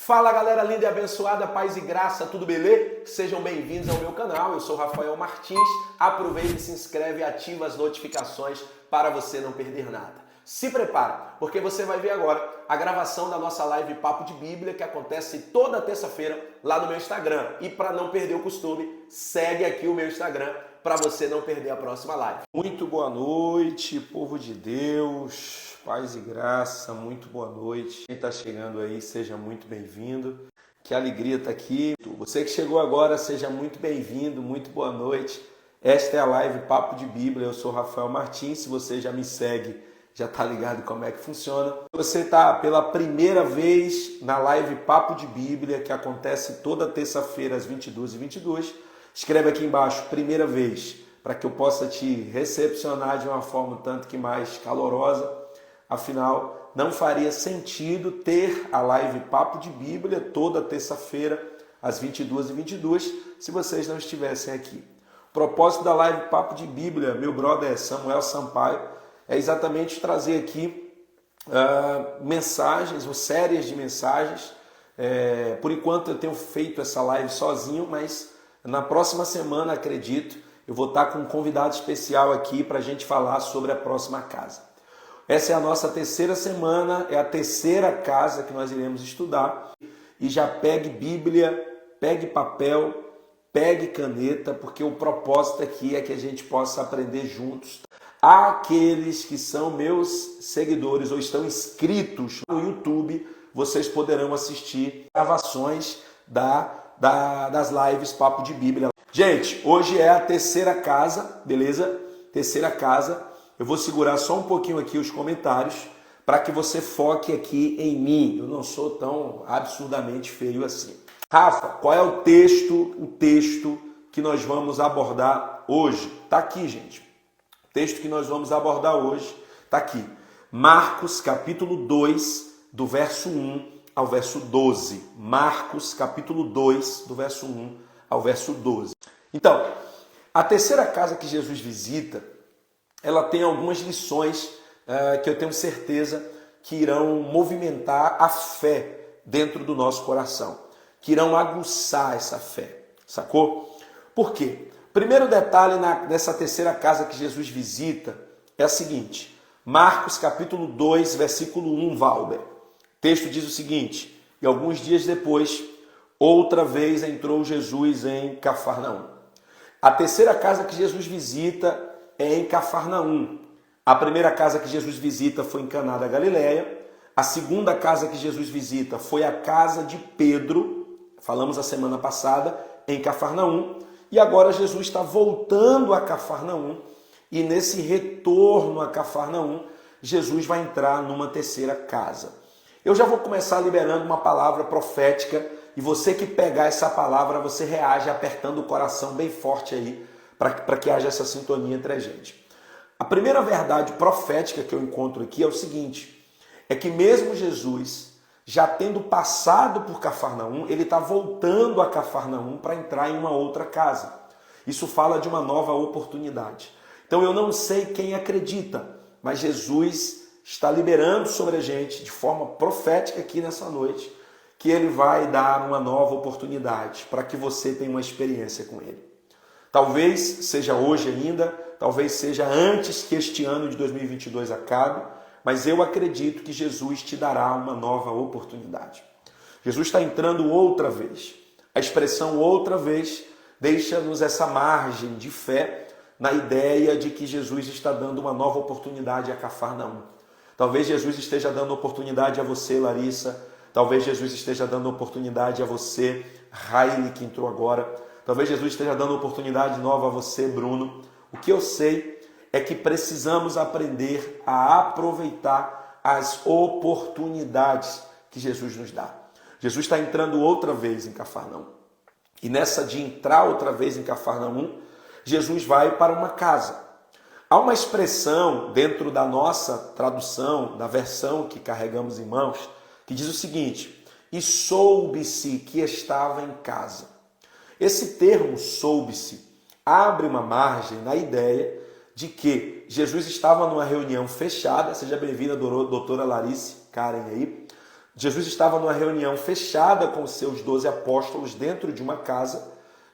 Fala galera linda e abençoada, paz e graça, tudo beleza? Sejam bem-vindos ao meu canal, eu sou Rafael Martins. Aproveita e se inscreve e ativa as notificações para você não perder nada. Se prepara, porque você vai ver agora a gravação da nossa live Papo de Bíblia, que acontece toda terça-feira lá no meu Instagram. E para não perder o costume, segue aqui o meu Instagram para você não perder a próxima live. Muito boa noite, povo de Deus, paz e graça, muito boa noite. Quem está chegando aí, seja muito bem-vindo. Que alegria estar aqui. Você que chegou agora, seja muito bem-vindo, muito boa noite. Esta é a live Papo de Bíblia, eu sou Rafael Martins. Se você já me segue, já está ligado como é que funciona. Você está pela primeira vez na live Papo de Bíblia, que acontece toda terça-feira às 22h22. Escreve aqui embaixo, primeira vez, para que eu possa te recepcionar de uma forma um tanto que mais calorosa. Afinal, não faria sentido ter a live Papo de Bíblia toda terça-feira às 22h22 se vocês não estivessem aqui. O propósito da live Papo de Bíblia, meu brother Samuel Sampaio, é exatamente trazer aqui mensagens ou séries de mensagens. Por enquanto eu tenho feito essa live sozinho, mas na próxima semana, acredito, eu vou estar com um convidado especial aqui para a gente falar sobre a próxima casa. Essa é a nossa terceira semana, é a terceira casa que nós iremos estudar. E já pegue Bíblia, pegue papel, pegue caneta, porque o propósito aqui é que a gente possa aprender juntos. Aqueles que são meus seguidores ou estão inscritos no YouTube, vocês poderão assistir gravações das lives Papo de Bíblia. Gente, hoje é a terceira casa, beleza? Terceira casa. Eu vou segurar só um pouquinho aqui os comentários para que você foque aqui em mim. Eu não sou tão absurdamente feio assim. Rafa, qual é o texto que nós vamos abordar hoje? Tá aqui, gente. O texto que nós vamos abordar hoje tá aqui. Marcos, capítulo 2, do verso 1 ao verso 12. Marcos, capítulo 2, do verso 1 ao verso 12. Então, a terceira casa que Jesus visita, ela tem algumas lições que eu tenho certeza que irão movimentar a fé dentro do nosso coração, que irão aguçar essa fé, sacou? Por quê? Primeiro detalhe nessa terceira casa que Jesus visita é a seguinte, Marcos capítulo 2, versículo 1, Valber. O texto diz o seguinte, e alguns dias depois, outra vez entrou Jesus em Cafarnaum. A terceira casa que Jesus visita é em Cafarnaum. A primeira casa que Jesus visita foi em Caná da Galileia. A segunda casa que Jesus visita foi a casa de Pedro, falamos a semana passada, em Cafarnaum. E agora Jesus está voltando a Cafarnaum. E nesse retorno a Cafarnaum, Jesus vai entrar numa terceira casa. Eu já vou começar liberando uma palavra profética e você que pegar essa palavra, você reage apertando o coração bem forte aí para que haja essa sintonia entre a gente. A primeira verdade profética que eu encontro aqui é o seguinte, é que mesmo Jesus, já tendo passado por Cafarnaum, ele está voltando a Cafarnaum para entrar em uma outra casa. Isso fala de uma nova oportunidade. Então eu não sei quem acredita, mas Jesus está liberando sobre a gente de forma profética aqui nessa noite, que ele vai dar uma nova oportunidade para que você tenha uma experiência com ele. Talvez seja hoje ainda, talvez seja antes que este ano de 2022 acabe, mas eu acredito que Jesus te dará uma nova oportunidade. Jesus está entrando outra vez. A expressão outra vez deixa-nos essa margem de fé na ideia de que Jesus está dando uma nova oportunidade a Cafarnaum. Talvez Jesus esteja dando oportunidade a você, Larissa. Talvez Jesus esteja dando oportunidade a você, Riley, que entrou agora. Talvez Jesus esteja dando oportunidade nova a você, Bruno. O que eu sei é que precisamos aprender a aproveitar as oportunidades que Jesus nos dá. Jesus está entrando outra vez em Cafarnaum. E nessa de entrar outra vez em Cafarnaum, Jesus vai para uma casa. Há uma expressão dentro da nossa tradução, da versão que carregamos em mãos, que diz o seguinte, e soube-se que estava em casa. Esse termo soube-se abre uma margem na ideia de que Jesus estava numa reunião fechada, seja bem-vinda, doutora Larissa Karen aí, Jesus estava numa reunião fechada com os seus 12 apóstolos dentro de uma casa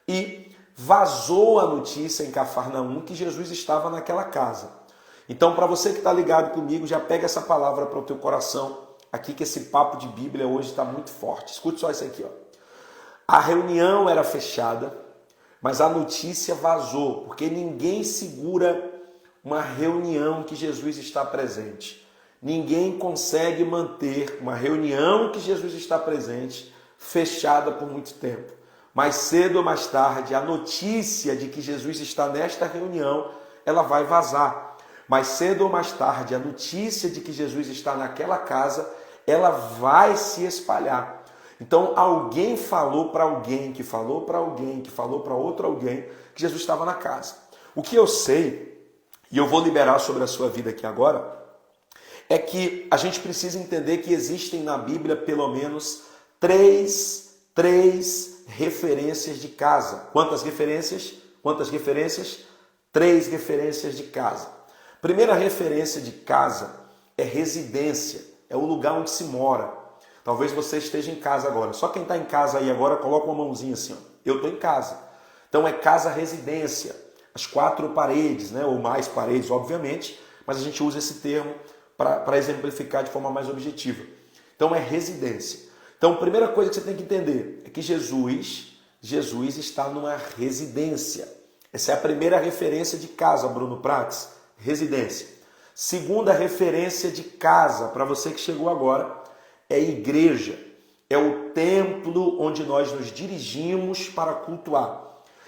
e vazou a notícia em Cafarnaum que Jesus estava naquela casa. Então, para você que está ligado comigo, já pega essa palavra para o teu coração, aqui que esse papo de Bíblia hoje está muito forte. Escute só isso aqui, ó. A reunião era fechada, mas a notícia vazou, porque ninguém segura uma reunião que Jesus está presente. Ninguém consegue manter uma reunião que Jesus está presente fechada por muito tempo. Mais cedo ou mais tarde, a notícia de que Jesus está nesta reunião, ela vai vazar. Mais cedo ou mais tarde, a notícia de que Jesus está naquela casa, ela vai se espalhar. Então, alguém falou para alguém, que falou para alguém, que falou para outro alguém, que Jesus estava na casa. O que eu sei, e eu vou liberar sobre a sua vida aqui agora, é que a gente precisa entender que existem na Bíblia pelo menos três referências de casa. Quantas referências? Quantas referências? 3 referências de casa. Primeira referência de casa é residência, é o lugar onde se mora. Talvez você esteja em casa agora. Só quem está em casa aí agora, coloca uma mãozinha assim. Ó. Eu estou em casa. Então é casa-residência. As 4 paredes, né? Ou mais paredes, obviamente. Mas a gente usa esse termo para exemplificar de forma mais objetiva. Então é residência. Então a primeira coisa que você tem que entender é que Jesus está numa residência. Essa é a primeira referência de casa, Bruno Prates. Residência. Segunda referência de casa, para você que chegou agora, é igreja, é o templo onde nós nos dirigimos para cultuar.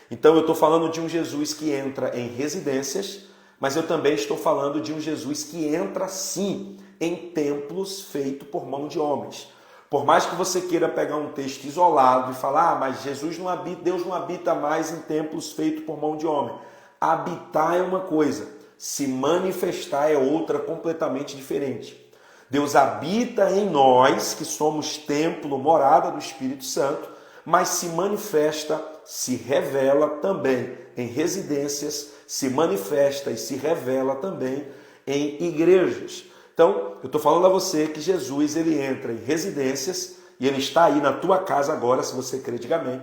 Então eu estou falando de um Jesus que entra em residências, mas eu também estou falando de um Jesus que entra sim em templos feitos por mão de homens. Por mais que você queira pegar um texto isolado e falar, mas Jesus não habita, Deus não habita mais em templos feitos por mão de homem. Habitar é uma coisa, se manifestar é outra completamente diferente. Deus habita em nós, que somos templo, morada do Espírito Santo, mas se manifesta, se revela também em residências, se manifesta e se revela também em igrejas. Então, eu estou falando a você que Jesus ele entra em residências, e ele está aí na tua casa agora, se você crê, diga amém.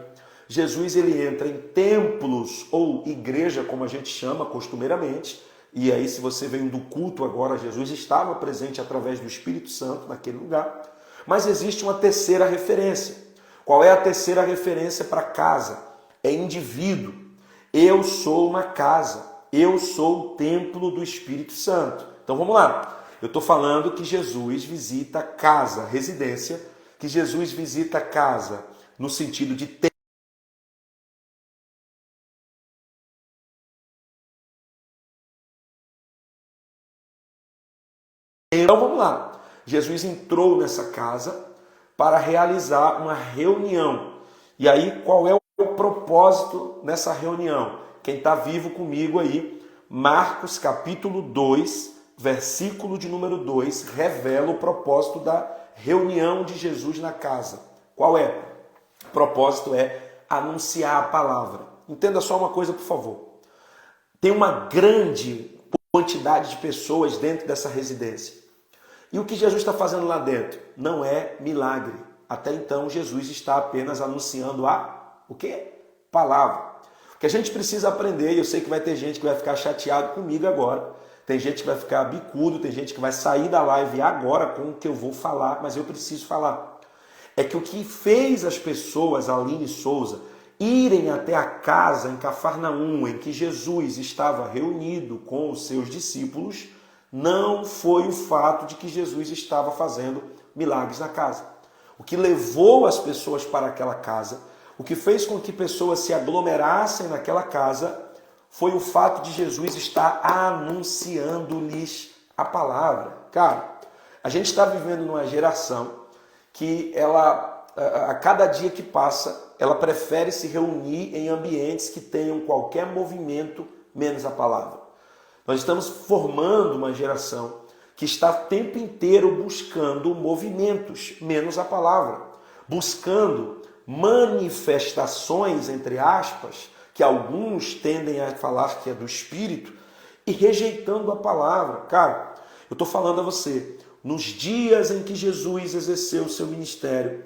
Jesus ele entra em templos, ou igreja, como a gente chama costumeiramente. E aí, se você veio do culto agora, Jesus estava presente através do Espírito Santo naquele lugar. Mas existe uma terceira referência. Qual é a terceira referência para casa? É indivíduo. Eu sou uma casa. Eu sou o templo do Espírito Santo. Então vamos lá. Eu estou falando que Jesus visita casa, residência, que Jesus visita casa no sentido de templo. Então vamos lá, Jesus entrou nessa casa para realizar uma reunião. E aí qual é o propósito nessa reunião? Quem está vivo comigo aí, Marcos capítulo 2, versículo de número 2, revela o propósito da reunião de Jesus na casa. Qual é? O propósito é anunciar a palavra. Entenda só uma coisa, por favor. Tem uma grande quantidade de pessoas dentro dessa residência. E o que Jesus está fazendo lá dentro? Não é milagre. Até então, Jesus está apenas anunciando o quê? Palavra. O que a gente precisa aprender, e eu sei que vai ter gente que vai ficar chateado comigo agora, tem gente que vai ficar bicudo, tem gente que vai sair da live agora com o que eu vou falar, mas eu preciso falar. É que o que fez as pessoas, Aline Souza, irem até a casa em Cafarnaum, em que Jesus estava reunido com os seus discípulos, não foi o fato de que Jesus estava fazendo milagres na casa. O que levou as pessoas para aquela casa, o que fez com que pessoas se aglomerassem naquela casa, foi o fato de Jesus estar anunciando-lhes a palavra. Cara, a gente está vivendo numa geração que ela, a cada dia que passa, ela prefere se reunir em ambientes que tenham qualquer movimento menos a palavra. Nós estamos formando uma geração que está o tempo inteiro buscando movimentos, menos a palavra. Buscando manifestações, entre aspas, que alguns tendem a falar que é do Espírito, e rejeitando a palavra. Cara, eu estou falando a você, nos dias em que Jesus exerceu o seu ministério,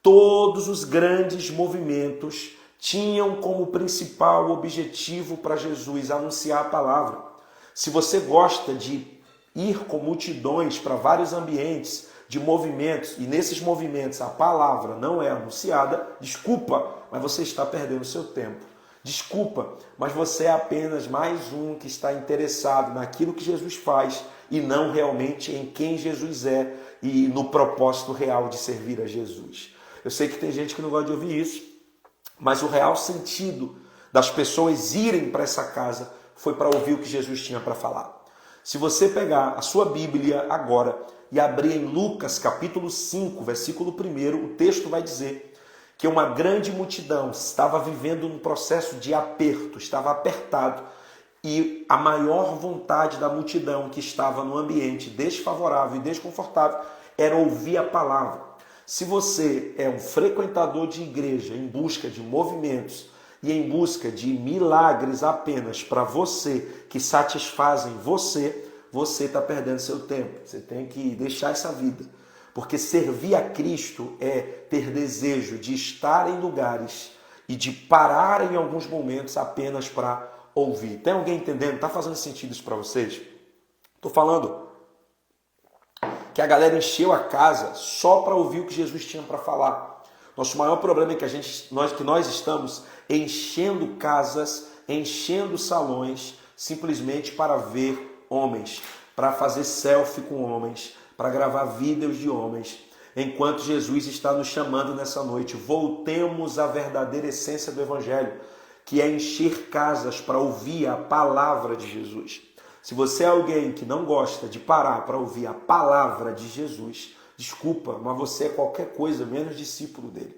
todos os grandes movimentos tinham como principal objetivo para Jesus anunciar a palavra. Se você gosta de ir com multidões para vários ambientes de movimentos, e nesses movimentos a palavra não é anunciada, desculpa, mas você está perdendo seu tempo. Desculpa, mas você é apenas mais um que está interessado naquilo que Jesus faz e não realmente em quem Jesus é e no propósito real de servir a Jesus. Eu sei que tem gente que não gosta de ouvir isso, mas o real sentido das pessoas irem para essa casa foi para ouvir o que Jesus tinha para falar. Se você pegar a sua Bíblia agora e abrir em Lucas capítulo 5, versículo 1, o texto vai dizer que uma grande multidão estava vivendo um processo de aperto, estava apertado, e a maior vontade da multidão que estava no ambiente desfavorável e desconfortável era ouvir a palavra. Se você é um frequentador de igreja em busca de movimentos e em busca de milagres apenas para você, que satisfazem você, você está perdendo seu tempo. Você tem que deixar essa vida. Porque servir a Cristo é ter desejo de estar em lugares e de parar em alguns momentos apenas para ouvir. Tem alguém entendendo? Está fazendo sentido isso para vocês? Estou falando que a galera encheu a casa só para ouvir o que Jesus tinha para falar. Nosso maior problema é que nós estamos enchendo casas, enchendo salões, simplesmente para ver homens, para fazer selfie com homens, para gravar vídeos de homens, enquanto Jesus está nos chamando nessa noite. Voltemos à verdadeira essência do Evangelho, que é encher casas para ouvir a palavra de Jesus. Se você é alguém que não gosta de parar para ouvir a palavra de Jesus, desculpa, mas você é qualquer coisa menos discípulo dele.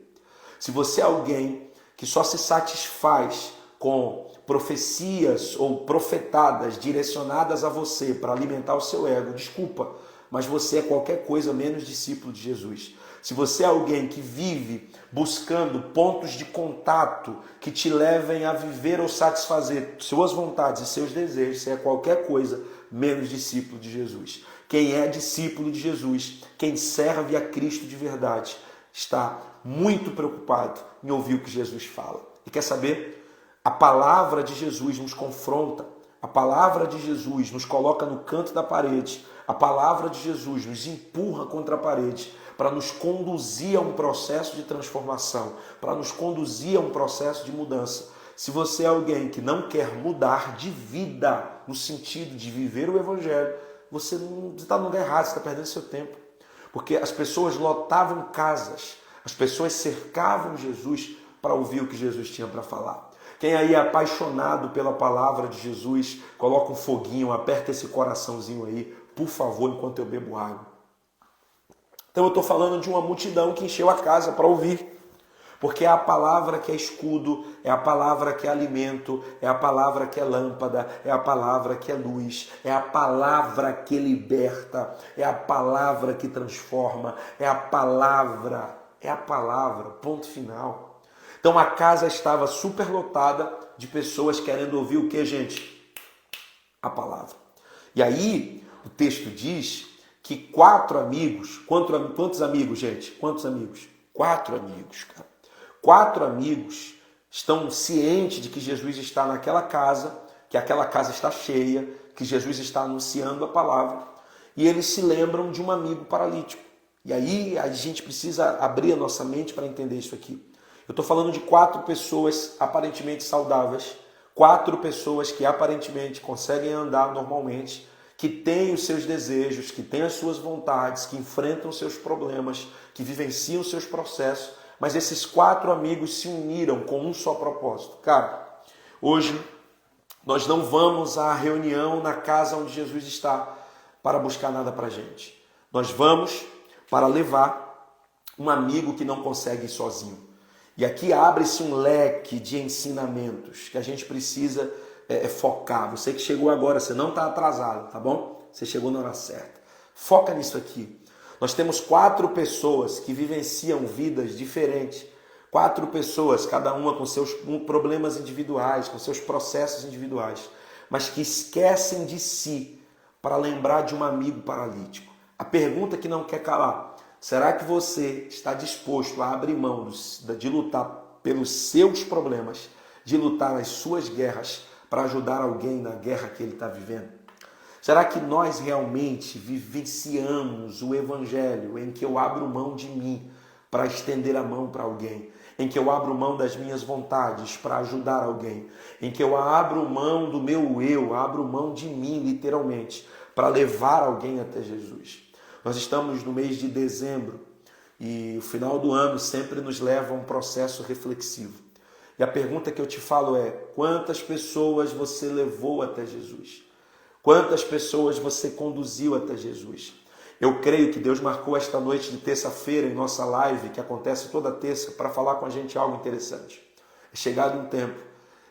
Se você é alguém que só se satisfaz com profecias ou profetadas direcionadas a você para alimentar o seu ego, desculpa, mas você é qualquer coisa menos discípulo de Jesus. Se você é alguém que vive buscando pontos de contato que te levem a viver ou satisfazer suas vontades e seus desejos, você é qualquer coisa menos discípulo de Jesus. Quem é discípulo de Jesus, quem serve a Cristo de verdade, está muito preocupado em ouvir o que Jesus fala. E quer saber? A palavra de Jesus nos confronta, a palavra de Jesus nos coloca no canto da parede, a palavra de Jesus nos empurra contra a parede para nos conduzir a um processo de transformação, para nos conduzir a um processo de mudança. Se você é alguém que não quer mudar de vida, no sentido de viver o Evangelho, você está no lugar errado, você está perdendo seu tempo. Porque as pessoas lotavam casas, as pessoas cercavam Jesus para ouvir o que Jesus tinha para falar. Quem aí é apaixonado pela palavra de Jesus, coloca um foguinho, aperta esse coraçãozinho aí, por favor, enquanto eu bebo água. Então eu estou falando de uma multidão que encheu a casa para ouvir. Porque é a palavra que é escudo, é a palavra que é alimento, é a palavra que é lâmpada, é a palavra que é luz, é a palavra que liberta, é a palavra que transforma, é a palavra, ponto final. Então a casa estava superlotada de pessoas querendo ouvir o que, gente? A palavra. E aí o texto diz que 4 amigos, quantos amigos, gente? Quantos amigos? 4 amigos, cara. 4 amigos estão cientes de que Jesus está naquela casa, que aquela casa está cheia, que Jesus está anunciando a palavra, e eles se lembram de um amigo paralítico. E aí a gente precisa abrir a nossa mente para entender isso aqui. Eu estou falando de 4 pessoas aparentemente saudáveis, 4 pessoas que aparentemente conseguem andar normalmente, que têm os seus desejos, que têm as suas vontades, que enfrentam os seus problemas, que vivenciam os seus processos, mas esses 4 amigos se uniram com um só propósito. Cara, hoje nós não vamos à reunião na casa onde Jesus está para buscar nada para a gente. Nós vamos para levar um amigo que não consegue ir sozinho. E aqui abre-se um leque de ensinamentos que a gente precisa focar. Você que chegou agora, você não está atrasado, tá bom? Você chegou na hora certa. Foca nisso aqui. Nós temos 4 pessoas que vivenciam vidas diferentes. 4 pessoas, cada uma com seus problemas individuais, com seus processos individuais, mas que esquecem de si para lembrar de um amigo paralítico. A pergunta que não quer calar: será que você está disposto a abrir mão de lutar pelos seus problemas, de lutar as suas guerras para ajudar alguém na guerra que ele está vivendo? Será que nós realmente vivenciamos o evangelho em que eu abro mão de mim para estender a mão para alguém, em que eu abro mão das minhas vontades para ajudar alguém, em que eu abro mão do meu eu, abro mão de mim literalmente para levar alguém até Jesus? Nós estamos no mês de dezembro e o final do ano sempre nos leva a um processo reflexivo. E a pergunta que eu te falo é: quantas pessoas você levou até Jesus? Quantas pessoas você conduziu até Jesus? Eu creio que Deus marcou esta noite de terça-feira em nossa live, que acontece toda terça, para falar com a gente algo interessante. É chegado um tempo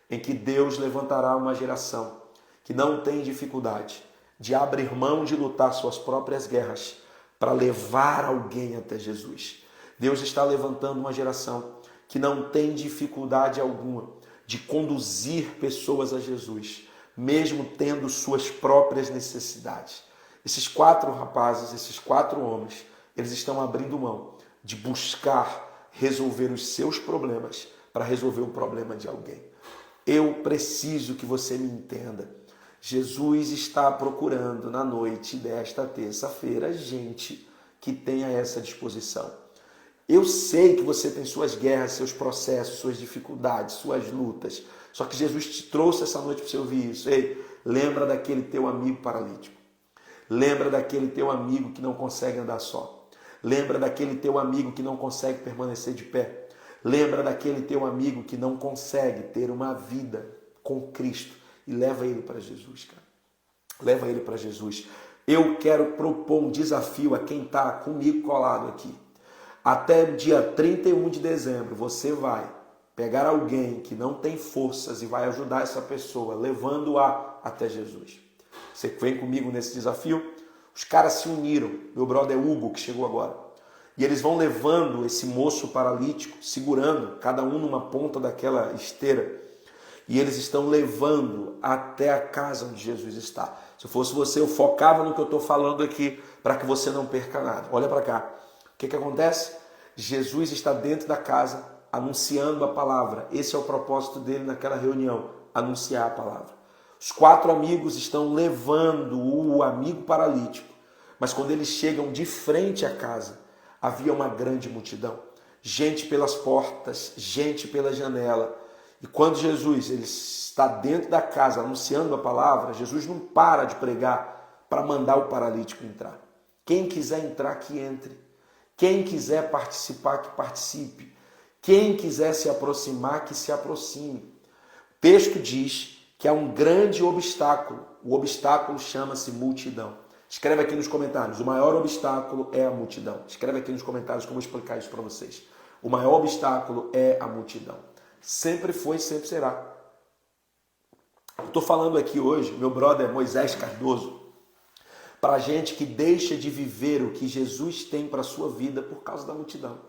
em que Deus levantará uma geração que não tem dificuldade de abrir mão de lutar suas próprias guerras para levar alguém até Jesus. Deus está levantando uma geração que não tem dificuldade alguma de conduzir pessoas a Jesus, mesmo tendo suas próprias necessidades. Esses 4 rapazes, esses 4 homens, eles estão abrindo mão de buscar resolver os seus problemas para resolver o problema de alguém. Eu preciso que você me entenda. Jesus está procurando na noite desta terça-feira gente que tenha essa disposição. Eu sei que você tem suas guerras, seus processos, suas dificuldades, suas lutas. Só que Jesus te trouxe essa noite para você ouvir isso. Ei, lembra daquele teu amigo paralítico. Lembra daquele teu amigo que não consegue andar só. Lembra daquele teu amigo que não consegue permanecer de pé. Lembra daquele teu amigo que não consegue ter uma vida com Cristo. E leva ele para Jesus, cara. Leva ele para Jesus. Eu quero propor um desafio a quem está comigo colado aqui. Até dia 31 de dezembro, você vai pegar alguém que não tem forças e vai ajudar essa pessoa, levando-a até Jesus. Você vem comigo nesse desafio? Os caras se uniram, meu brother Hugo, que chegou agora. E eles vão levando esse moço paralítico, segurando, cada um numa ponta daquela esteira. E eles estão levando até a casa onde Jesus está. Se eu fosse você, eu focava no que eu estou falando aqui, para que você não perca nada. Olha para cá. O que acontece? Jesus está dentro da casa, anunciando a palavra. Esse é o propósito dele naquela reunião, anunciar a palavra. Os 4 amigos estão levando o amigo paralítico, mas quando eles chegam de frente à casa, havia uma grande multidão. Gente pelas portas, gente pela janela. E quando Jesus ele está dentro da casa anunciando a palavra, Jesus não para de pregar para mandar o paralítico entrar. Quem quiser entrar, que entre. Quem quiser participar, que participe. Quem quiser se aproximar, que se aproxime. O texto diz que há um grande obstáculo. O obstáculo chama-se multidão. Escreve aqui nos comentários. O maior obstáculo é a multidão. Escreve aqui nos comentários como eu vou explicar isso para vocês. O maior obstáculo é a multidão. Sempre foi, sempre será. Eu estou falando aqui hoje, meu brother Moisés Cardoso, para gente que deixa de viver o que Jesus tem para a sua vida por causa da multidão.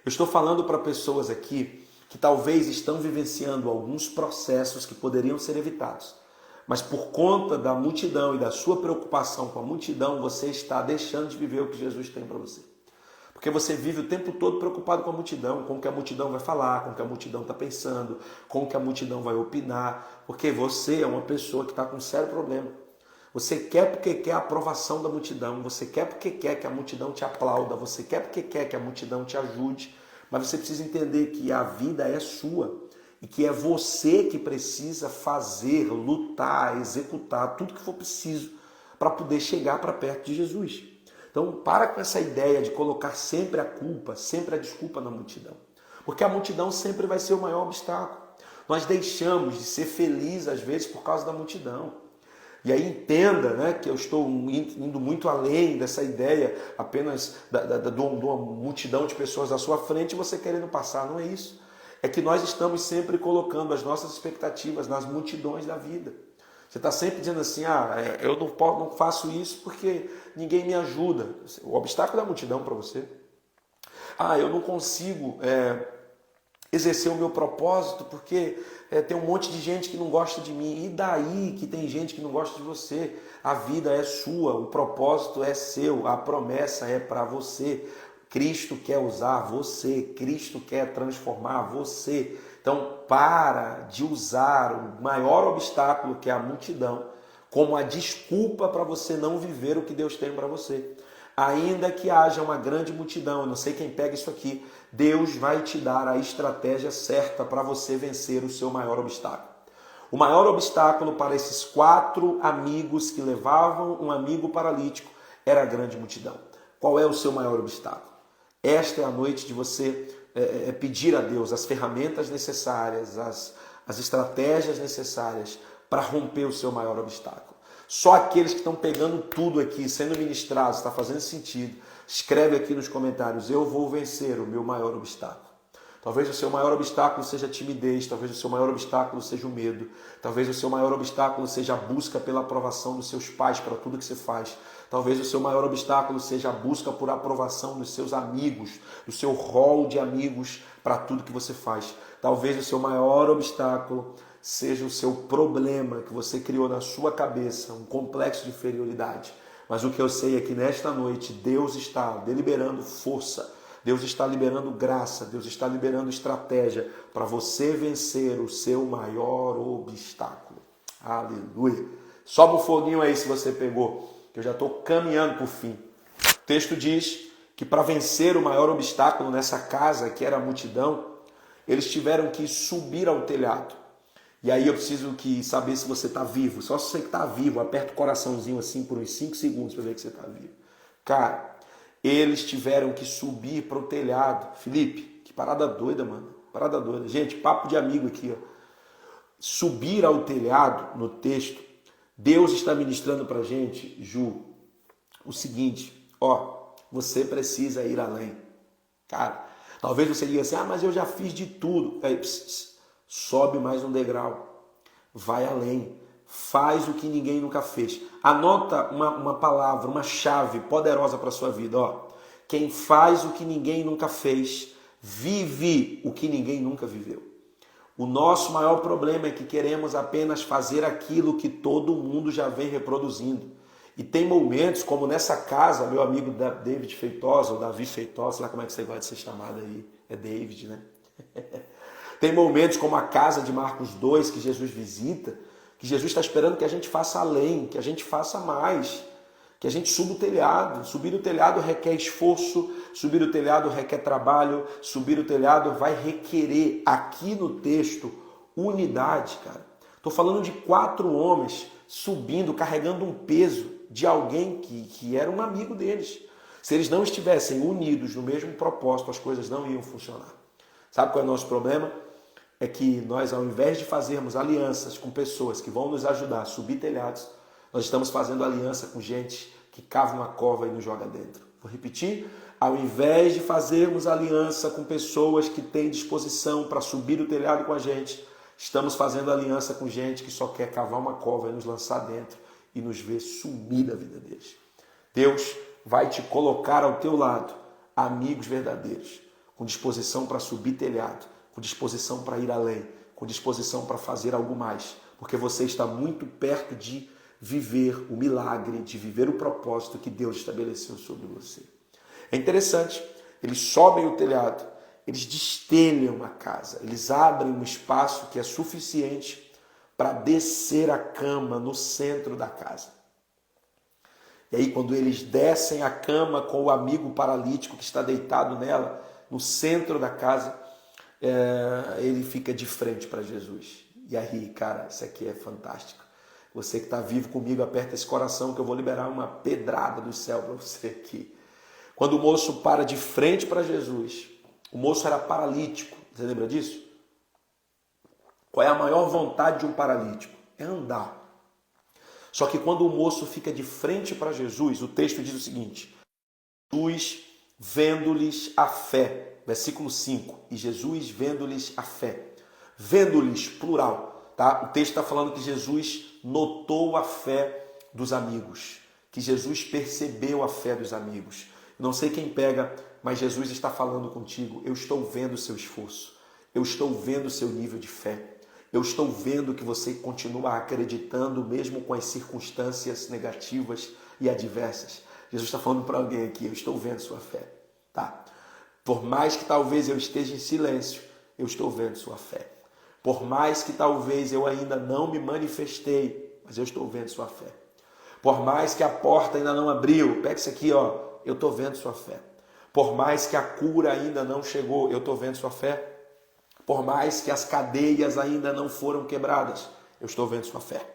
Eu estou falando para pessoas aqui que talvez estão vivenciando alguns processos que poderiam ser evitados, mas por conta da multidão e da sua preocupação com a multidão, você está deixando de viver o que Jesus tem para você. Porque você vive o tempo todo preocupado com a multidão, com o que a multidão vai falar, com o que a multidão está pensando, com o que a multidão vai opinar, porque você é uma pessoa que está com um sério problema. Você quer porque quer a aprovação da multidão, você quer porque quer que a multidão te aplauda, você quer porque quer que a multidão te ajude, mas você precisa entender que a vida é sua e que é você que precisa fazer, lutar, executar tudo que for preciso para poder chegar para perto de Jesus. Então, para com essa ideia de colocar sempre a culpa, sempre a desculpa na multidão, porque a multidão sempre vai ser o maior obstáculo. Nós deixamos de ser felizes às vezes por causa da multidão. E aí entenda, né, que eu estou indo muito além dessa ideia apenas de uma multidão de pessoas à sua frente e você querendo passar. Não é isso. É que nós estamos sempre colocando as nossas expectativas nas multidões da vida. Você está sempre dizendo assim, eu não faço isso porque ninguém me ajuda. O obstáculo da multidão para você. Eu não consigo exercer o meu propósito, porque tem um monte de gente que não gosta de mim. E daí que tem gente que não gosta de você? A vida é sua, o propósito é seu, a promessa é para você. Cristo quer usar você, Cristo quer transformar você. Então, para de usar o maior obstáculo, que é a multidão, como a desculpa para você não viver o que Deus tem para você. Ainda que haja uma grande multidão, eu não sei quem pega isso aqui, Deus vai te dar a estratégia certa para você vencer o seu maior obstáculo. O maior obstáculo para esses 4 amigos que levavam um amigo paralítico era a grande multidão. Qual é o seu maior obstáculo? Esta é a noite de você pedir a Deus as ferramentas necessárias, as estratégias necessárias para romper o seu maior obstáculo. Só aqueles que estão pegando tudo aqui, sendo ministrados, está fazendo sentido, escreve aqui nos comentários: eu vou vencer o meu maior obstáculo. Talvez o seu maior obstáculo seja a timidez, talvez o seu maior obstáculo seja o medo, talvez o seu maior obstáculo seja a busca pela aprovação dos seus pais para tudo que você faz, talvez o seu maior obstáculo seja a busca por aprovação dos seus amigos, do seu rol de amigos para tudo que você faz. Talvez o seu maior obstáculo seja o seu problema que você criou na sua cabeça, um complexo de inferioridade. Mas o que eu sei é que nesta noite Deus está deliberando força, Deus está liberando graça, Deus está liberando estratégia para você vencer o seu maior obstáculo. Aleluia! Sobe o foguinho aí se você pegou, que eu já estou caminhando para o fim. O texto diz que para vencer o maior obstáculo nessa casa, que era a multidão, eles tiveram que subir ao telhado. E aí eu preciso saber se você está vivo. Só se você está vivo, aperta o coraçãozinho assim por uns 5 segundos para ver que você está vivo. Cara, eles tiveram que subir para o telhado. Felipe, que parada doida, mano. Parada doida. Gente, papo de amigo aqui, ó. Subir ao telhado, no texto, Deus está ministrando para a gente, Ju, o seguinte: ó, você precisa ir além. Cara, talvez você diga assim: ah, mas eu já fiz de tudo. Aí, sobe mais um degrau, vai além, faz o que ninguém nunca fez. Anota uma palavra, uma chave poderosa para a sua vida. Ó. Quem faz o que ninguém nunca fez, vive o que ninguém nunca viveu. O nosso maior problema é que queremos apenas fazer aquilo que todo mundo já vem reproduzindo. E tem momentos, como nessa casa, meu amigo David Feitosa, ou Davi Feitosa, sei lá como é que você gosta de ser chamado aí, é David, né? Tem momentos como a casa de Marcos 2 que Jesus visita, que Jesus está esperando que a gente faça além, que a gente faça mais, que a gente suba o telhado. Subir o telhado requer esforço, subir o telhado requer trabalho, subir o telhado vai requerer, aqui no texto, unidade, cara. Estou falando de 4 homens subindo, carregando um peso de alguém que era um amigo deles. Se eles não estivessem unidos no mesmo propósito, as coisas não iam funcionar. Sabe qual é o nosso problema? É que nós, ao invés de fazermos alianças com pessoas que vão nos ajudar a subir telhados, nós estamos fazendo aliança com gente que cava uma cova e nos joga dentro. Vou repetir. Ao invés de fazermos aliança com pessoas que têm disposição para subir o telhado com a gente, estamos fazendo aliança com gente que só quer cavar uma cova e nos lançar dentro e nos ver sumir da vida deles. Deus vai te colocar ao teu lado amigos verdadeiros, com disposição para subir telhado, com disposição para ir além, com disposição para fazer algo mais, porque você está muito perto de viver o milagre, de viver o propósito que Deus estabeleceu sobre você. É interessante, eles sobem o telhado, eles destelham a casa, eles abrem um espaço que é suficiente para descer a cama no centro da casa. E aí quando eles descem a cama com o amigo paralítico que está deitado nela, no centro da casa, ele fica de frente para Jesus. E aí, cara, isso aqui é fantástico. Você que está vivo comigo, aperta esse coração que eu vou liberar uma pedrada do céu para você aqui. Quando o moço para de frente para Jesus, o moço era paralítico. Você lembra disso? Qual é a maior vontade de um paralítico? É andar. Só que quando o moço fica de frente para Jesus, o texto diz o seguinte: Jesus vendo-lhes a fé. Versículo 5. E Jesus vendo-lhes a fé. Vendo-lhes, plural. Tá? O texto está falando que Jesus notou a fé dos amigos. Que Jesus percebeu a fé dos amigos. Não sei quem pega, mas Jesus está falando contigo. Eu estou vendo o seu esforço. eu estou vendo o seu nível de fé. Eu estou vendo que você continua acreditando mesmo com as circunstâncias negativas e adversas. Jesus está falando para alguém aqui, eu estou vendo sua fé. Tá? Por mais que talvez eu esteja em silêncio, eu estou vendo sua fé. Por mais que talvez eu ainda não me manifestei, mas eu estou vendo sua fé. Por mais que a porta ainda não abriu, pega isso aqui, ó, eu estou vendo sua fé. Por mais que a cura ainda não chegou, eu estou vendo sua fé. Por mais que as cadeias ainda não foram quebradas, eu estou vendo sua fé.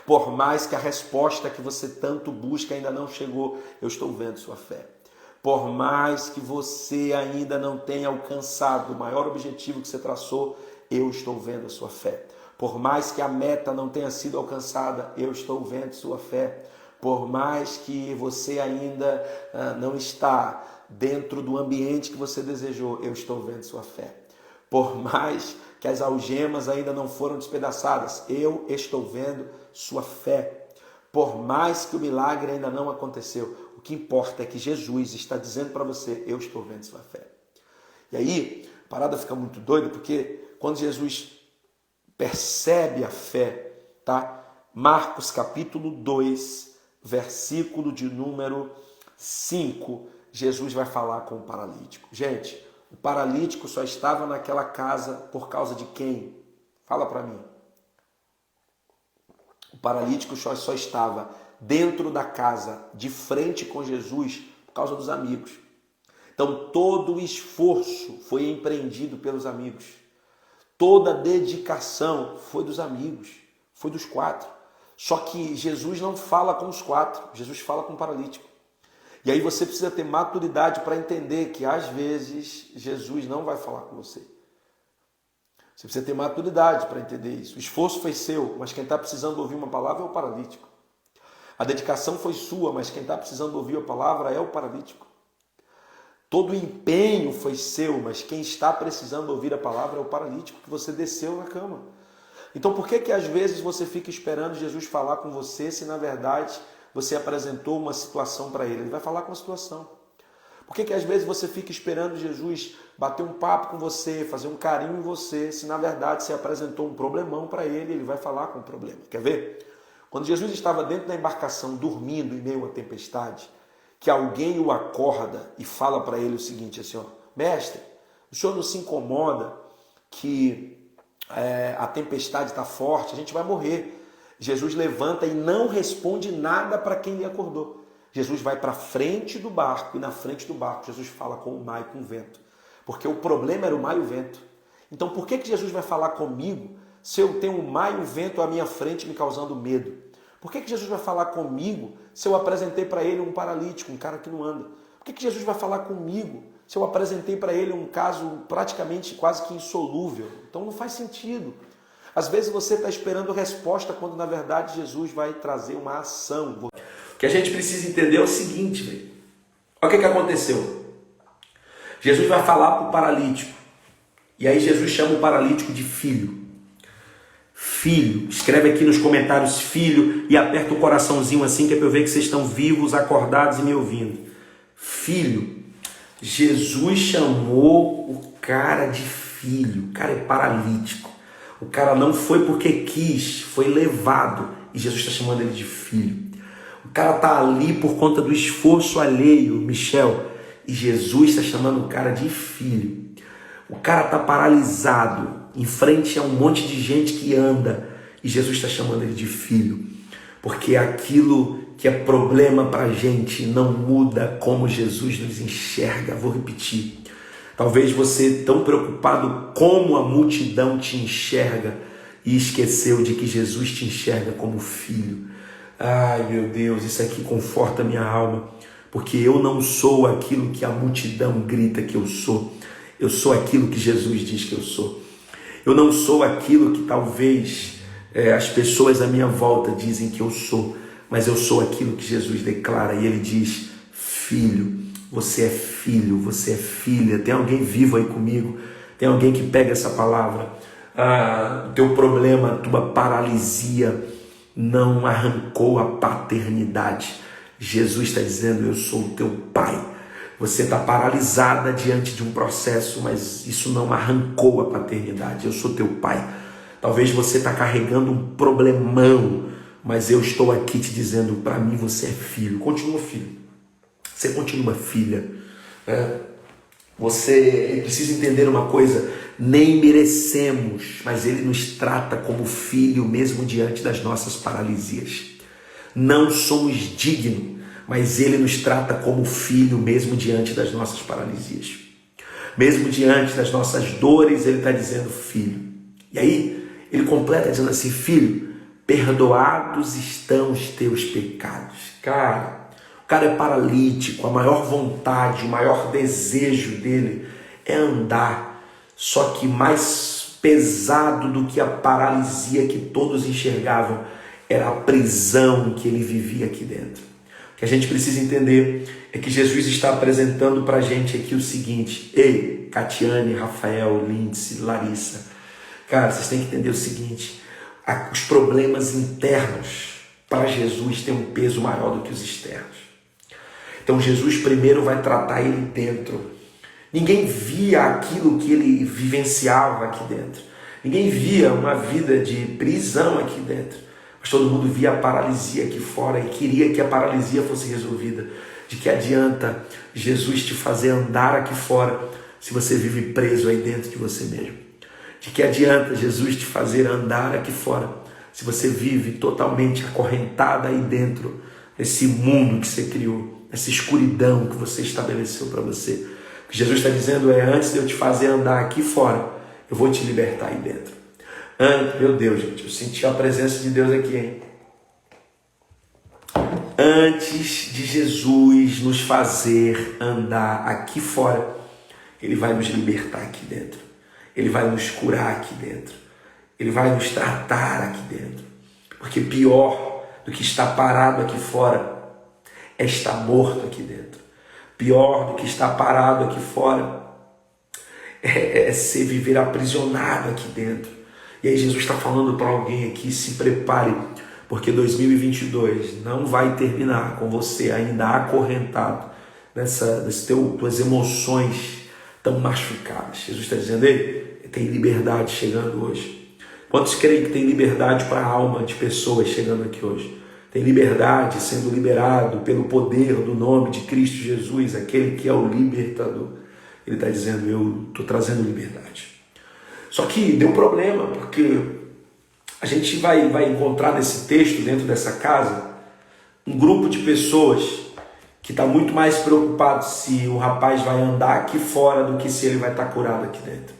Por mais que a resposta que você tanto busca ainda não chegou, eu estou vendo sua fé. Por mais que você ainda não tenha alcançado o maior objetivo que você traçou, eu estou vendo a sua fé. Por mais que a meta não tenha sido alcançada, eu estou vendo sua fé. Por mais que você ainda não está dentro do ambiente que você desejou, eu estou vendo sua fé. Por mais que as algemas ainda não foram despedaçadas, eu estou vendo sua fé. Por mais que o milagre ainda não aconteceu, o que importa é que Jesus está dizendo para você, eu estou vendo sua fé. E aí, a parada fica muito doida, porque quando Jesus percebe a fé, tá? Marcos capítulo 2, versículo de número 5, Jesus vai falar com o paralítico. Gente, o paralítico só estava naquela casa por causa de quem? Fala para mim. O paralítico só estava dentro da casa, de frente com Jesus, por causa dos amigos. Então todo o esforço foi empreendido pelos amigos. Toda a dedicação foi dos amigos, foi dos 4. Só que Jesus não fala com os 4, Jesus fala com o paralítico. E aí você precisa ter maturidade para entender que às vezes Jesus não vai falar com você. Você precisa ter maturidade para entender isso. O esforço foi seu, mas quem está precisando ouvir uma palavra é o paralítico. A dedicação foi sua, mas quem está precisando ouvir a palavra é o paralítico. Todo o empenho foi seu, mas quem está precisando ouvir a palavra é o paralítico que você desceu na cama. Então por que às vezes você fica esperando Jesus falar com você se na verdade você apresentou uma situação para ele? Ele vai falar com a situação. Por que às vezes você fica esperando Jesus bater um papo com você, fazer um carinho em você, se na verdade você apresentou um problemão para ele, ele vai falar com o problema? Quer ver? Quando Jesus estava dentro da embarcação, dormindo em meio à tempestade, que alguém o acorda e fala para ele o seguinte, assim, ó, mestre, o senhor não se incomoda que a tempestade está forte, a gente vai morrer. Jesus levanta e não responde nada para quem lhe acordou. Jesus vai para frente do barco e na frente do barco Jesus fala com o mar e com o vento. Porque o problema era o mar e o vento. Então por que Jesus vai falar comigo se eu tenho o mar e o vento à minha frente me causando medo? Por que Jesus vai falar comigo se eu apresentei para ele um paralítico, um cara que não anda? Por que Jesus vai falar comigo se eu apresentei para ele um caso praticamente quase que insolúvel? Então não faz sentido. Às vezes você está esperando resposta quando na verdade Jesus vai trazer uma ação. O que a gente precisa entender é o seguinte, velho. Olha o que aconteceu. Jesus vai falar para o paralítico. E aí Jesus chama o paralítico de filho. Filho, escreve aqui nos comentários filho e aperta o coraçãozinho assim que é para eu ver que vocês estão vivos, acordados e me ouvindo. Filho, Jesus chamou o cara de filho, o cara é paralítico. O cara não foi porque quis, foi levado e Jesus está chamando ele de filho. O cara está ali por conta do esforço alheio, Michel, e Jesus está chamando o cara de filho. O cara está paralisado em frente a um monte de gente que anda e Jesus está chamando ele de filho, porque aquilo que é problema para a gente não muda como Jesus nos enxerga. Vou repetir, talvez você tão preocupado como a multidão te enxerga e esqueceu de que Jesus te enxerga como filho. Ai meu Deus, isso aqui conforta a minha alma, porque eu não sou aquilo que a multidão grita que eu sou aquilo que Jesus diz que eu sou. Eu não sou aquilo que talvez as pessoas à minha volta dizem que eu sou, mas eu sou aquilo que Jesus declara e ele diz, filho, você é filho, você é filha. Tem alguém vivo aí comigo? Tem alguém que pega essa palavra? O teu problema, a tua paralisia não arrancou a paternidade. Jesus está dizendo, eu sou o teu pai. Você está paralisada diante de um processo, mas isso não arrancou a paternidade. Eu sou teu pai. Talvez você está carregando um problemão, mas eu estou aqui te dizendo, para mim você é filho. Continua filho. Você continua filha. Você precisa entender uma coisa, nem merecemos, mas Ele nos trata como filho mesmo diante das nossas paralisias. Não somos dignos, mas Ele nos trata como filho mesmo diante das nossas paralisias. Mesmo diante das nossas dores, Ele está dizendo filho. E aí, Ele completa dizendo assim, filho, perdoados estão os teus pecados. O cara é paralítico, a maior vontade, o maior desejo dele é andar, só que mais pesado do que a paralisia que todos enxergavam era a prisão que ele vivia aqui dentro. O que a gente precisa entender é que Jesus está apresentando para a gente aqui o seguinte, ei, Catiane, Rafael, Lindsay, Larissa, cara, vocês têm que entender o seguinte, os problemas internos para Jesus têm um peso maior do que os externos. Então Jesus primeiro vai tratar ele dentro. Ninguém via aquilo que ele vivenciava aqui dentro. Ninguém via uma vida de prisão aqui dentro. Mas todo mundo via a paralisia aqui fora e queria que a paralisia fosse resolvida. De que adianta Jesus te fazer andar aqui fora se você vive preso aí dentro de você mesmo? De que adianta Jesus te fazer andar aqui fora se você vive totalmente acorrentada aí dentro desse mundo que você criou? Essa escuridão que você estabeleceu para você. O que Jesus está dizendo é, antes de eu te fazer andar aqui fora, eu vou te libertar aí dentro. Meu Deus, gente, eu senti a presença de Deus aqui, hein? Antes de Jesus nos fazer andar aqui fora, Ele vai nos libertar aqui dentro. Ele vai nos curar aqui dentro. Ele vai nos tratar aqui dentro. Porque pior do que estar parado aqui fora é estar morto aqui dentro. Pior do que estar parado aqui fora é ser viver aprisionado aqui dentro. E aí Jesus está falando para alguém aqui, se prepare, porque 2022 não vai terminar com você ainda acorrentado nessas tuas emoções tão machucadas. Jesus está dizendo, ei, tem liberdade chegando hoje. Quantos creem que tem liberdade para a alma de pessoas chegando aqui hoje? Tem liberdade sendo liberado pelo poder do nome de Cristo Jesus, aquele que é o libertador. Ele está dizendo, eu estou trazendo liberdade. Só que deu problema, porque a gente vai encontrar nesse texto, dentro dessa casa, um grupo de pessoas que está muito mais preocupado se o rapaz vai andar aqui fora do que se ele vai estar curado aqui dentro.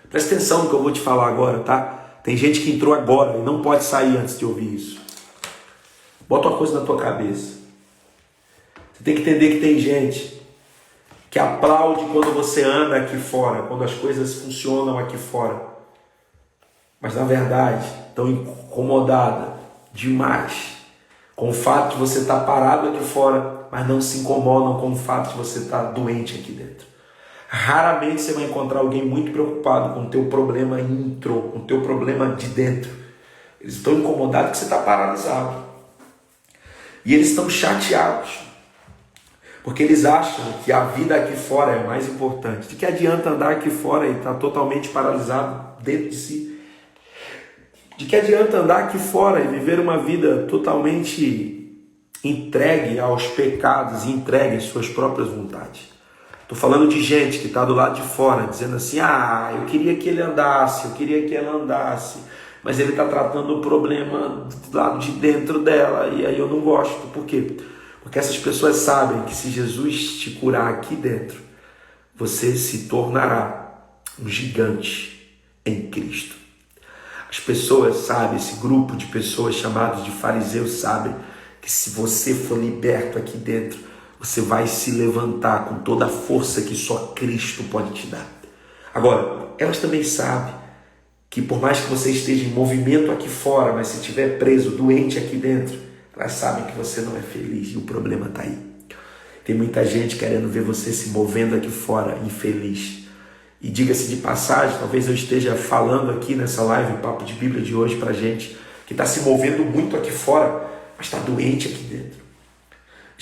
Presta atenção no que eu vou te falar agora, tá? Tem gente que entrou agora e não pode sair antes de ouvir isso. Bota uma coisa na tua cabeça. Você tem que entender que tem gente que aplaude quando você anda aqui fora, quando as coisas funcionam aqui fora. Mas na verdade, estão incomodada demais com o fato de você estar parado aqui fora, mas não se incomodam com o fato de você estar doente aqui dentro. Raramente você vai encontrar alguém muito preocupado com o teu problema intro, com o teu problema de dentro. Eles estão incomodados que você está paralisado. E eles estão chateados, porque eles acham que a vida aqui fora é mais importante. De que adianta andar aqui fora e estar totalmente paralisado dentro de si? De que adianta andar aqui fora e viver uma vida totalmente entregue aos pecados e entregue às suas próprias vontades? Estou falando de gente que está do lado de fora, dizendo assim, eu queria que ele andasse, eu queria que ela andasse, mas ele está tratando o problema do lado de dentro dela, e aí eu não gosto. Por quê? Porque essas pessoas sabem que se Jesus te curar aqui dentro, você se tornará um gigante em Cristo. As pessoas sabem, esse grupo de pessoas chamados de fariseus sabem que se você for liberto aqui dentro, você vai se levantar com toda a força que só Cristo pode te dar. Agora, elas também sabem que por mais que você esteja em movimento aqui fora, mas se estiver preso, doente aqui dentro, elas sabem que você não é feliz e o problema está aí. Tem muita gente querendo ver você se movendo aqui fora, infeliz. E diga-se de passagem, talvez eu esteja falando aqui nessa live, Papo de Bíblia de hoje, para gente que está se movendo muito aqui fora, mas está doente aqui dentro.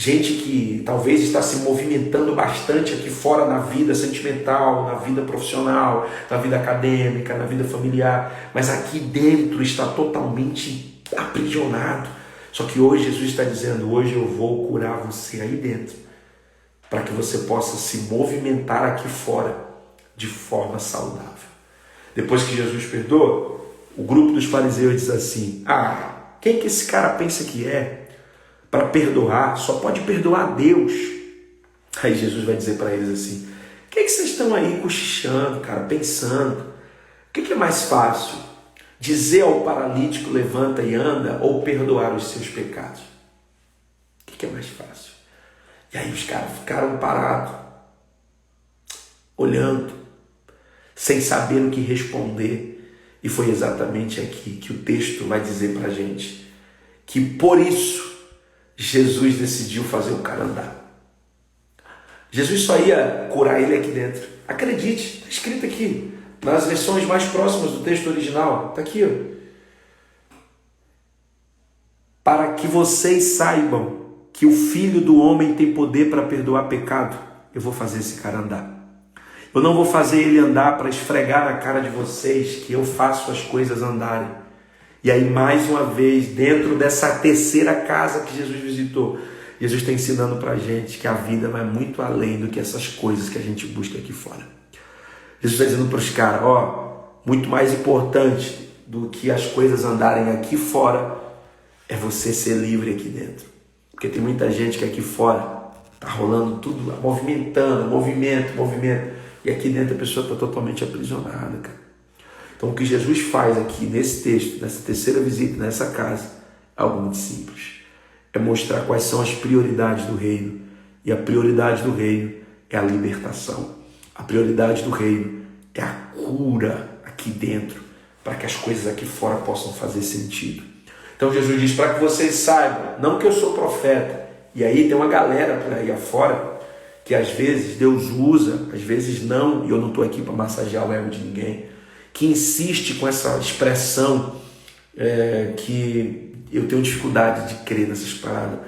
gente que talvez está se movimentando bastante aqui fora na vida sentimental, na vida profissional, na vida acadêmica, na vida familiar, mas aqui dentro está totalmente aprisionado. Só que hoje Jesus está dizendo, hoje eu vou curar você aí dentro, para que você possa se movimentar aqui fora de forma saudável. Depois que Jesus perdoa, o grupo dos fariseus diz assim, quem que esse cara pensa que é? Para perdoar, só pode perdoar Deus. Aí Jesus vai dizer para eles assim, o que vocês estão aí cochichando, cara, pensando? O que é mais fácil? Dizer ao paralítico, levanta e anda, ou perdoar os seus pecados? O que é mais fácil? E aí os caras ficaram parados, olhando, sem saber o que responder. E foi exatamente aqui que o texto vai dizer para a gente, que por isso Jesus decidiu fazer o cara andar. Jesus só ia curar ele aqui dentro. Acredite, está escrito aqui, nas versões mais próximas do texto original. Está aqui, ó. Para que vocês saibam que o Filho do Homem tem poder para perdoar pecado, eu vou fazer esse cara andar. Eu não vou fazer ele andar para esfregar na cara de vocês que eu faço as coisas andarem. E aí, mais uma vez, dentro dessa terceira casa que Jesus visitou, Jesus está ensinando para a gente que a vida vai muito além do que essas coisas que a gente busca aqui fora. Jesus está dizendo para os caras, muito mais importante do que as coisas andarem aqui fora é você ser livre aqui dentro. Porque tem muita gente que aqui fora está rolando tudo, movimentando, movimento. E aqui dentro a pessoa está totalmente aprisionada, cara. Então o que Jesus faz aqui nesse texto, nessa terceira visita, nessa casa, é algo muito simples. É mostrar quais são as prioridades do reino. E a prioridade do reino é a libertação. A prioridade do reino é a cura aqui dentro, para que as coisas aqui fora possam fazer sentido. Então Jesus diz, para que vocês saibam, não que eu sou profeta. E aí tem uma galera por aí afora, que às vezes Deus usa, às vezes não, e eu não estou aqui para massagear o ego de ninguém, que insiste com essa expressão que eu tenho dificuldade de crer nessas paradas,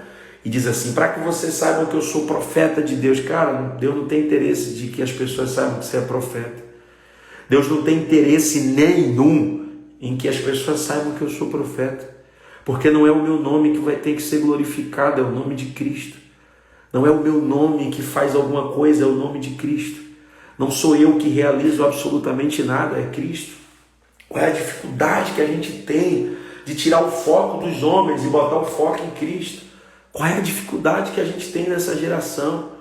e diz assim, para que vocês saibam que eu sou profeta de Deus. Cara, Deus não tem interesse de que as pessoas saibam que você é profeta. Deus não tem interesse nenhum em que as pessoas saibam que eu sou profeta, porque não é o meu nome que vai ter que ser glorificado, é o nome de Cristo. Não é o meu nome que faz alguma coisa, é o nome de Cristo. Não sou eu que realizo absolutamente nada, é Cristo. Qual é a dificuldade que a gente tem de tirar o foco dos homens e botar o foco em Cristo? Qual é a dificuldade que a gente tem nessa geração?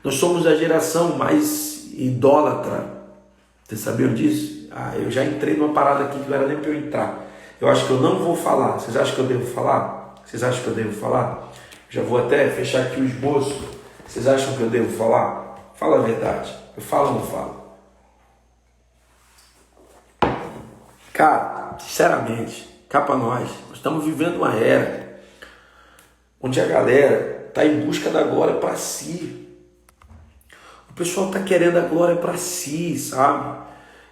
Nós somos a geração mais idólatra. Vocês sabiam disso? Eu já entrei numa parada aqui que não era nem para eu entrar. Eu acho que eu não vou falar. Vocês acham que eu devo falar? Vocês acham que eu devo falar? Já vou até fechar aqui o esboço. Vocês acham que eu devo falar? Fala a verdade. Eu falo ou não falo? Cara, sinceramente, cá para nós estamos vivendo uma era onde a galera está em busca da glória para si. O pessoal está querendo a glória para si, sabe?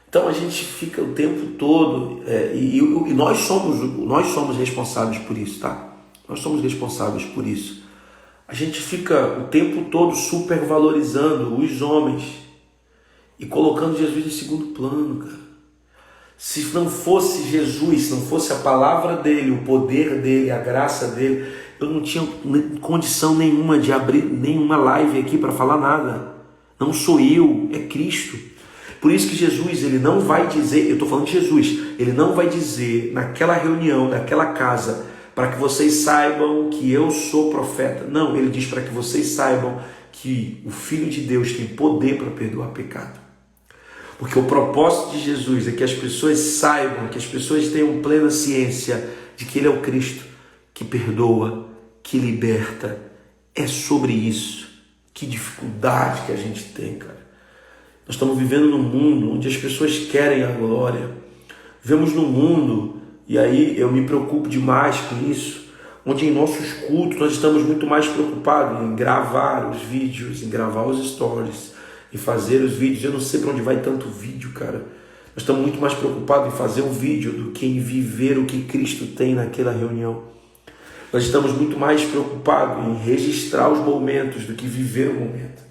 Então a gente fica o tempo todo, e nós somos responsáveis por isso, tá? Nós somos responsáveis por isso. A gente fica o tempo todo supervalorizando os homens e colocando Jesus em segundo plano, cara. Se não fosse Jesus, se não fosse a palavra dele, o poder dele, a graça dele, eu não tinha condição nenhuma de abrir nenhuma live aqui para falar nada. Não sou eu, é Cristo. Por isso que Jesus, ele não vai dizer, eu estou falando de Jesus, ele não vai dizer naquela reunião, naquela casa, para que vocês saibam que eu sou profeta. Não, ele diz para que vocês saibam que o Filho de Deus tem poder para perdoar pecado. Porque o propósito de Jesus é que as pessoas saibam, que as pessoas tenham plena ciência de que ele é o Cristo, que perdoa, que liberta. É sobre isso. Que dificuldade que a gente tem, cara. Nós estamos vivendo num mundo onde as pessoas querem a glória. Vivemos num mundo, e aí eu me preocupo demais com isso, onde em nossos cultos nós estamos muito mais preocupados em gravar os vídeos, em gravar os stories, em fazer os vídeos. Eu não sei para onde vai tanto vídeo, cara. Nós estamos muito mais preocupados em fazer um vídeo do que em viver o que Cristo tem naquela reunião. Nós estamos muito mais preocupados em registrar os momentos do que viver o momento.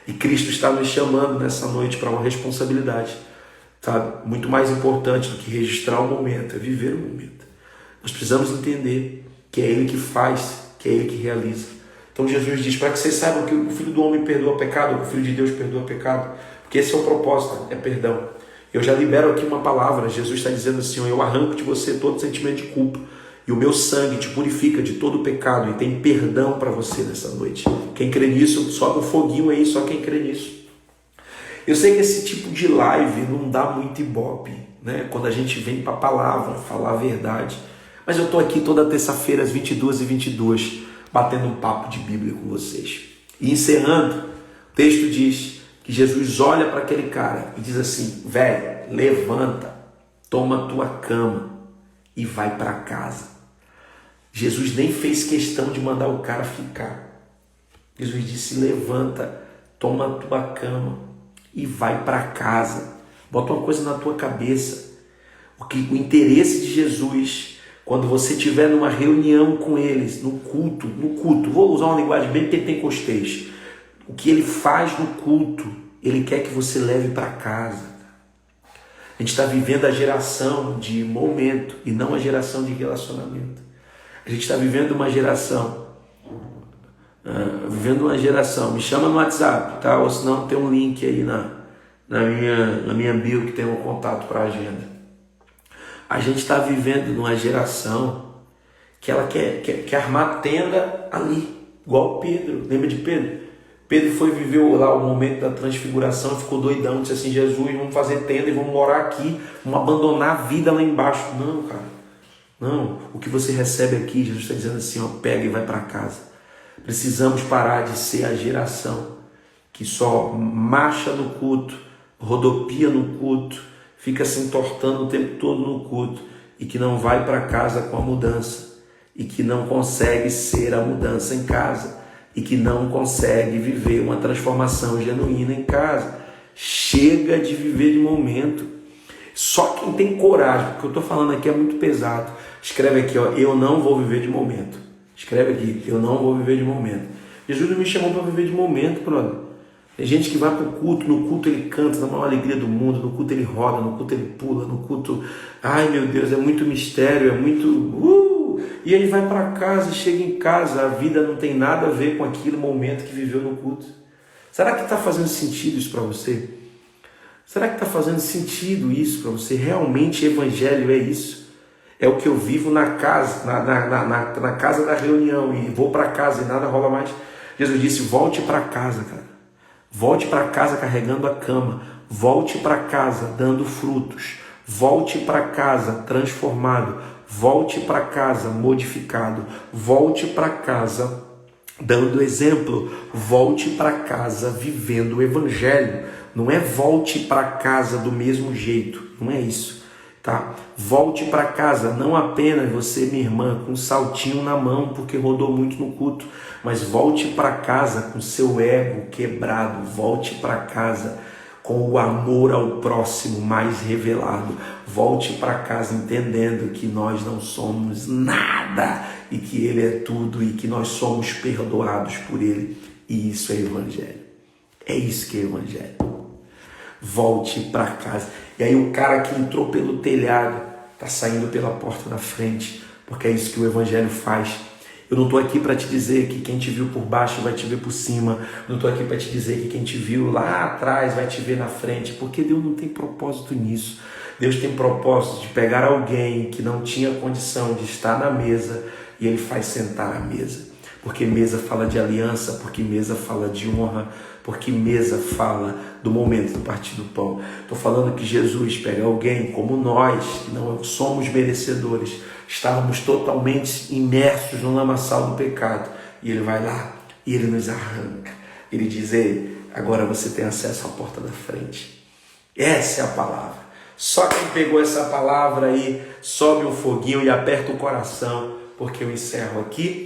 E Cristo está nos chamando nessa noite para uma responsabilidade, sabe? Muito mais importante do que registrar o momento, é viver o momento. Nós precisamos entender que é Ele que faz, que é Ele que realiza. Então Jesus diz, para que vocês saibam que o Filho do Homem perdoa pecado, que o Filho de Deus perdoa pecado, porque esse é o propósito, é perdão. Eu já libero aqui uma palavra, Jesus está dizendo assim, eu arranco de você todo sentimento de culpa, e o meu sangue te purifica de todo pecado, e tem perdão para você nessa noite. Quem crê nisso, sobe um foguinho aí, só quem crê nisso. Eu sei que esse tipo de live não dá muito ibope, né? Quando a gente vem para a palavra, falar a verdade. Mas eu estou aqui toda terça-feira às 22h22, batendo um papo de Bíblia com vocês. E encerrando, o texto diz que Jesus olha para aquele cara e diz assim, velho, levanta, toma a tua cama e vai para casa. Jesus nem fez questão de mandar o cara ficar. Jesus disse, levanta, toma a tua cama e vai para casa. Bota uma coisa na tua cabeça. O interesse de Jesus, quando você estiver numa reunião com eles, no culto, vou usar uma linguagem bem pentecostês, o que ele faz no culto, ele quer que você leve para casa. A gente está vivendo a geração de momento e não a geração de relacionamento. A gente está vivendo uma geração, me chama no WhatsApp, tá? Ou senão tem um link aí na minha bio que tem um contato para a agenda. A gente está vivendo numa geração que ela quer armar tenda ali, igual Pedro. Lembra de Pedro? Pedro foi viver lá o momento da transfiguração e ficou doidão. Disse assim, Jesus, vamos fazer tenda e vamos morar aqui, vamos abandonar a vida lá embaixo. Não, cara. Não. O que você recebe aqui, Jesus está dizendo assim, ó, pega e vai para casa. Precisamos parar de ser a geração que só marcha no culto, rodopia no culto, fica se entortando o tempo todo no culto e que não vai para casa com a mudança e que não consegue ser a mudança em casa e que não consegue viver uma transformação genuína em casa. Chega de viver de momento. Só quem tem coragem, porque eu estou falando aqui é muito pesado. Escreve aqui, ó, eu não vou viver de momento. Escreve aqui, eu não vou viver de momento. Jesus não me chamou para viver de momento, brother. Tem gente que vai para o culto, no culto ele canta na maior alegria do mundo, no culto ele roda, no culto ele pula, no culto, ai meu Deus, é muito mistério, é muito... E ele vai para casa e chega em casa, a vida não tem nada a ver com aquele momento que viveu no culto. Será que está fazendo sentido isso para você? Será que está fazendo sentido isso para você? Realmente evangelho é isso? É o que eu vivo na casa, na casa da reunião e vou para casa e nada rola mais. Jesus disse, volte para casa, cara. Volte para casa carregando a cama. Volte para casa dando frutos. Volte para casa transformado. Volte para casa modificado. Volte para casa dando exemplo. Volte para casa vivendo o evangelho. Não é volte para casa do mesmo jeito. Não é isso. Tá? Volte para casa, não apenas você, minha irmã, com um saltinho na mão porque rodou muito no culto, mas volte para casa com seu ego quebrado, volte para casa com o amor ao próximo mais revelado, volte para casa entendendo que nós não somos nada e que Ele é tudo e que nós somos perdoados por Ele, e isso é evangelho. É isso que é evangelho. Volte para casa. E aí o cara que entrou pelo telhado está saindo pela porta da frente, porque é isso que o evangelho faz. Eu não estou aqui para te dizer que quem te viu por baixo vai te ver por cima. Não estou aqui para te dizer que quem te viu lá atrás vai te ver na frente, porque Deus não tem propósito nisso. Deus tem propósito de pegar alguém que não tinha condição de estar na mesa e Ele faz sentar à mesa. Porque mesa fala de aliança, porque mesa fala de honra, porque mesa fala do momento do partir do pão. Estou falando que Jesus pega alguém como nós, que não somos merecedores, estávamos totalmente imersos no lamaçal do pecado, e Ele vai lá e Ele nos arranca. Ele diz, ei, agora você tem acesso à porta da frente. Essa é a palavra. Só quem pegou essa palavra aí, sobe um foguinho e aperta o coração, porque eu encerro aqui.